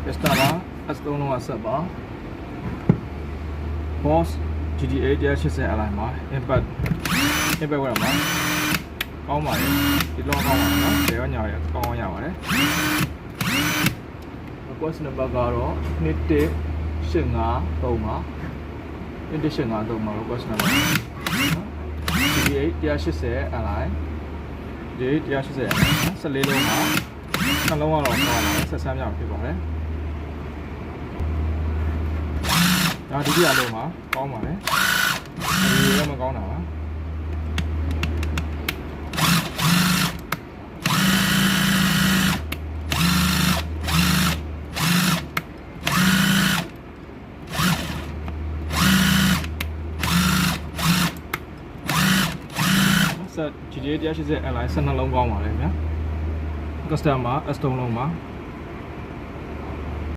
customer S3 လုံးကဆက်ပါ boss GTA 180 align မှာ impact ဝယ်ရမှာကောင်းပါလေဒီလုံးကောင်းပါနော်ဘယ်ရောညာရကောင်းအောင်ရပါတယ် request number ကတော့2185 3ပါ2185 3ပါ request number နော် GTA 180 align ဒီ180 align 14လုံးမှာနှလုံးကတော့ကောင်းပါတယ်ဆက်ဆမ်းမြောက်ဖြစ်ပါတယ်ဒါဒုတိယလုံးမှာကောင်းပါတယ်ဒီရောမကောင်းတာပါဆက် GTA 180 align 12လုံးကောင်းပါလေဗျာ customer S3 လုံးမှာ